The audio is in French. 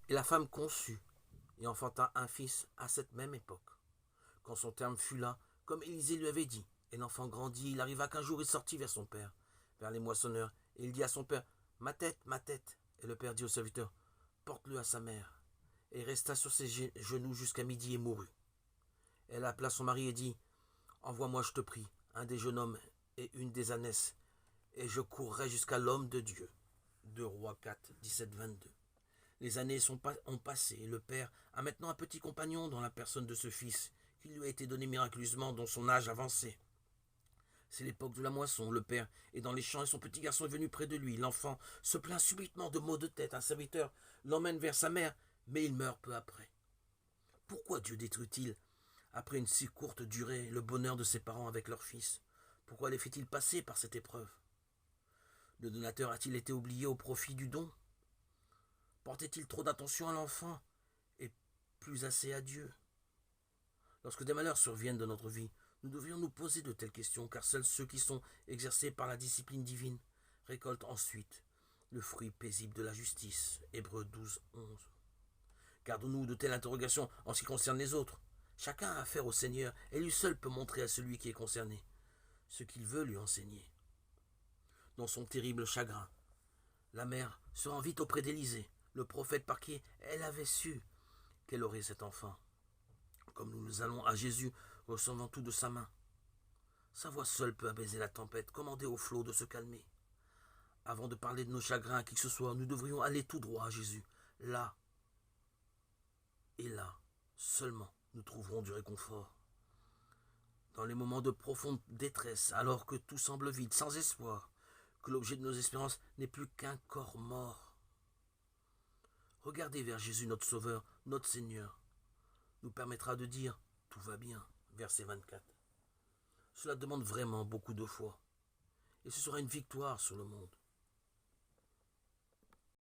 Et la femme conçut et enfanta un fils à cette même époque. Quand son terme fut là, comme Élisée lui avait dit, et l'enfant grandit, il arriva qu'un jour il sortit vers son père, vers les moissonneurs, et il dit à son père, ma tête, ma tête. Et le père dit au serviteur, porte-le à sa mère. Et il resta sur ses genoux jusqu'à midi et mourut. Elle appela son mari et dit, envoie-moi, je te prie, un des jeunes hommes et une des ânesses, et je courrai jusqu'à l'homme de Dieu. 2 Rois 4, 17-22. Les années ont passé, et le père a maintenant un petit compagnon dans la personne de ce fils, qui lui a été donné miraculeusement dans son âge avancé. C'est l'époque de la moisson, le père est dans les champs et son petit garçon est venu près de lui. L'enfant se plaint subitement de maux de tête. Un serviteur l'emmène vers sa mère, mais il meurt peu après. Pourquoi Dieu détruit-il, après une si courte durée, le bonheur de ses parents avec leur fils? Pourquoi les fait-il passer par cette épreuve? Le donateur a-t-il été oublié au profit du don? Portait-il trop d'attention à l'enfant et plus assez à Dieu? Lorsque des malheurs surviennent dans notre vie, nous devrions nous poser de telles questions, car seuls ceux qui sont exercés par la discipline divine récoltent ensuite le fruit paisible de la justice. Hébreux 12, 11. Gardons-nous de telles interrogations en ce qui concerne les autres. Chacun a affaire au Seigneur, et lui seul peut montrer à celui qui est concerné ce qu'il veut lui enseigner. Dans son terrible chagrin, la mère se rend vite auprès d'Élisée, le prophète par qui elle avait su qu'elle aurait cet enfant. Comme nous allons à Jésus, recevant tout de sa main. Sa voix seule peut apaiser la tempête, commander au flot de se calmer. Avant de parler de nos chagrins à qui que ce soit, nous devrions aller tout droit à Jésus. Là, et là, seulement, nous trouverons du réconfort. Dans les moments de profonde détresse, alors que tout semble vide, sans espoir, que l'objet de nos espérances n'est plus qu'un corps mort. Regardez vers Jésus, notre Sauveur, notre Seigneur, nous permettra de dire « tout va bien », verset 24. Cela demande vraiment beaucoup de foi, et ce sera une victoire sur le monde.